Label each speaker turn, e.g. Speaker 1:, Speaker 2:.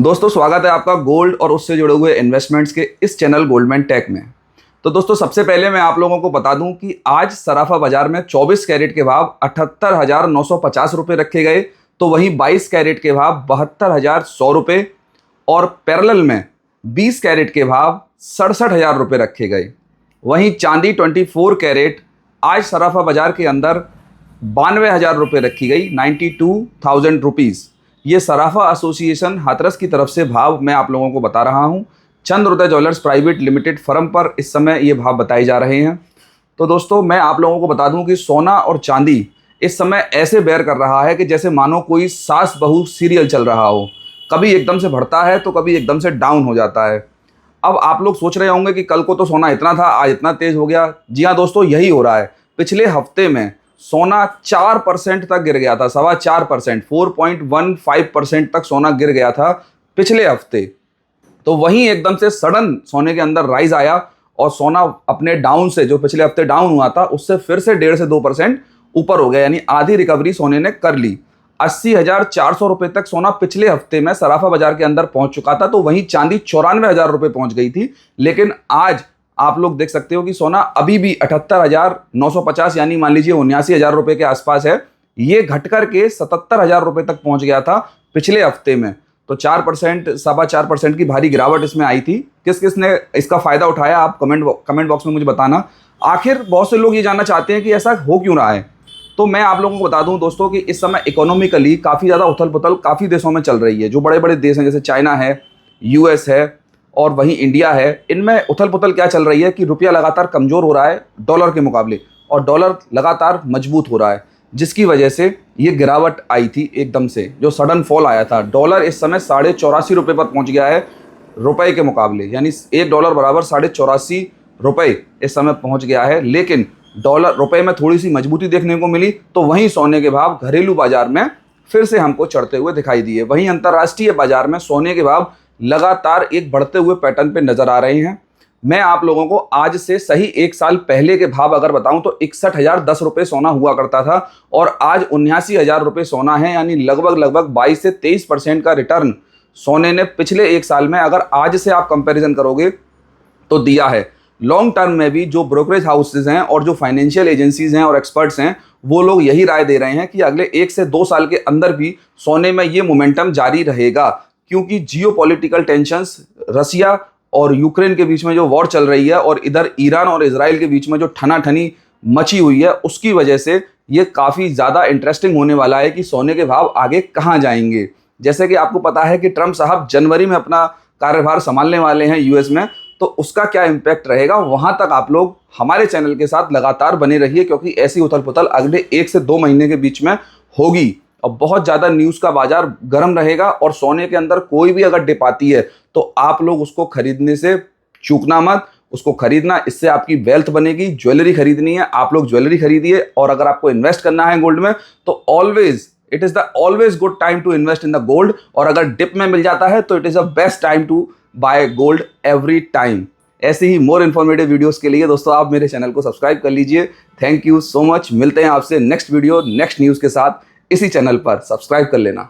Speaker 1: दोस्तों स्वागत है आपका गोल्ड और उससे जुड़े हुए इन्वेस्टमेंट्स के इस चैनल गोल्डमैन टेक में। तो दोस्तों सबसे पहले मैं आप लोगों को बता दूं कि आज सराफा बाजार में 24 कैरेट के भाव 78,950 रुपये रखे गए, तो वहीं 22 कैरेट के भाव 72,100 रुपये और पैरेलल में 20 कैरेट के भाव 67,000 रुपये रखे गए। वहीं चांदी 24 कैरेट आज सराफा बाजार के अंदर 92,000 रुपये रखी गई, 92,000 रुपीज़। ये सराफा एसोसिएशन हाथरस की तरफ से भाव मैं आप लोगों को बता रहा हूँ। चंद हृदय ज्वेलर्स प्राइवेट लिमिटेड फर्म पर इस समय ये भाव बताए जा रहे हैं। तो दोस्तों मैं आप लोगों को बता दूं कि सोना और चांदी इस समय ऐसे बेयर कर रहा है कि जैसे मानो कोई सास बहू सीरियल चल रहा हो। कभी एकदम से बढ़ता है तो कभी एकदम से डाउन हो जाता है। अब आप लोग सोच रहे होंगे कि कल को तो सोना इतना था, आज इतना तेज हो गया। जी हाँ दोस्तों, यही हो रहा है। पिछले हफ्ते में सोना 4% तक गिर गया था, 4.25%, 4.15% तक सोना गिर गया था पिछले हफ्ते। तो वहीं एकदम से सडन सोने के अंदर राइज आया और सोना अपने डाउन से, जो पिछले हफ्ते डाउन हुआ था, उससे फिर से 1.5 से 2% ऊपर हो गया, यानी आधी रिकवरी सोने ने कर ली। 80,400 रुपये तक सोना पिछले हफ्ते में सराफा बाजार के अंदर पहुंच चुका था। तो वहीं चांदी 94,000 रुपये पहुंच गई थी। लेकिन आज आप लोग देख सकते हो कि सोना अभी भी 78,950 यानी मान लीजिए 79,000 रुपये के आसपास है। ये घट करके 77,000 रुपये तक पहुंच गया था पिछले हफ्ते में। तो 4%, 4.25% की भारी गिरावट इसमें आई थी। किस किस ने इसका फायदा उठाया, आप कमेंट बॉक्स में मुझे बताना। आखिर बहुत से लोग ये जानना चाहते हैं कि ऐसा हो क्यों रहा है। तो मैं आप लोगों को बता दूं दोस्तों कि इस समय इकोनॉमिकली काफ़ी ज़्यादा उथल पुथल काफ़ी देशों में चल रही है। जो बड़े बड़े देश हैं जैसे चाइना है, यूएस है और वहीं इंडिया है, इनमें उथल पुथल क्या चल रही है कि रुपया लगातार कमज़ोर हो रहा है डॉलर के मुकाबले, और डॉलर लगातार मजबूत हो रहा है, जिसकी वजह से ये गिरावट आई थी एकदम से, जो सडन फॉल आया था। डॉलर इस समय 84.5 रुपये पर पहुंच गया है रुपए के मुकाबले, यानी $1 बराबर 84.5 रुपये इस समय पहुंच गया है। लेकिन डॉलर रुपए में थोड़ी सी मजबूती देखने को मिली, तो वहीं सोने के भाव घरेलू बाजार में फिर से हमको चढ़ते हुए दिखाई दिए। वहीं अंतर्राष्ट्रीय बाजार में सोने के भाव लगातार एक बढ़ते हुए पैटर्न पे नजर आ रहे हैं। मैं आप लोगों को आज से सही 1 साल पहले के भाव अगर बताऊं तो 61,010 रुपये सोना हुआ करता था और आज 79,000 रुपये सोना है, यानी लगभग 22 से 23% का रिटर्न सोने ने पिछले 1 साल में, अगर आज से आप कंपैरिजन करोगे तो दिया है। लॉन्ग टर्म में भी जो ब्रोकरेज हाउसेज हैं और जो फाइनेंशियल एजेंसीज हैं और एक्सपर्ट्स हैं, वो लोग यही राय दे रहे हैं कि अगले 1 से 2 साल के अंदर भी सोने में ये मोमेंटम जारी रहेगा, क्योंकि जियोपॉलिटिकल टेंशंस, रसिया और यूक्रेन के बीच में जो वॉर चल रही है और इधर ईरान और इजराइल के बीच में जो ठनाठनी मची हुई है, उसकी वजह से ये काफ़ी ज़्यादा इंटरेस्टिंग होने वाला है कि सोने के भाव आगे कहाँ जाएंगे। जैसे कि आपको पता है कि ट्रंप साहब जनवरी में अपना कार्यभार संभालने वाले हैं यूएस में, तो उसका क्या इम्पैक्ट रहेगा, वहाँ तक आप लोग हमारे चैनल के साथ लगातार बने रहिए, क्योंकि ऐसी उथल पुथल अगले 1 से 2 महीने के बीच में होगी और बहुत ज़्यादा न्यूज़ का बाजार गर्म रहेगा। और सोने के अंदर कोई भी अगर डिप आती है तो आप लोग उसको खरीदने से चूकना मत, उसको खरीदना, इससे आपकी वेल्थ बनेगी। ज्वेलरी खरीदनी है, आप लोग ज्वेलरी खरीदिए। और अगर आपको इन्वेस्ट करना है गोल्ड में तो it is the always good time to invest in the gold. और अगर डिप में मिल जाता है तो it is the best time to buy gold every time. ऐसे ही मोर इन्फॉर्मेटिव वीडियोस के लिए दोस्तों आप मेरे चैनल को सब्सक्राइब कर लीजिए। Thank you so much. मिलते हैं आपसे नेक्स्ट वीडियो नेक्स्ट न्यूज़ के साथ इसी चैनल पर। सब्सक्राइब कर लेना।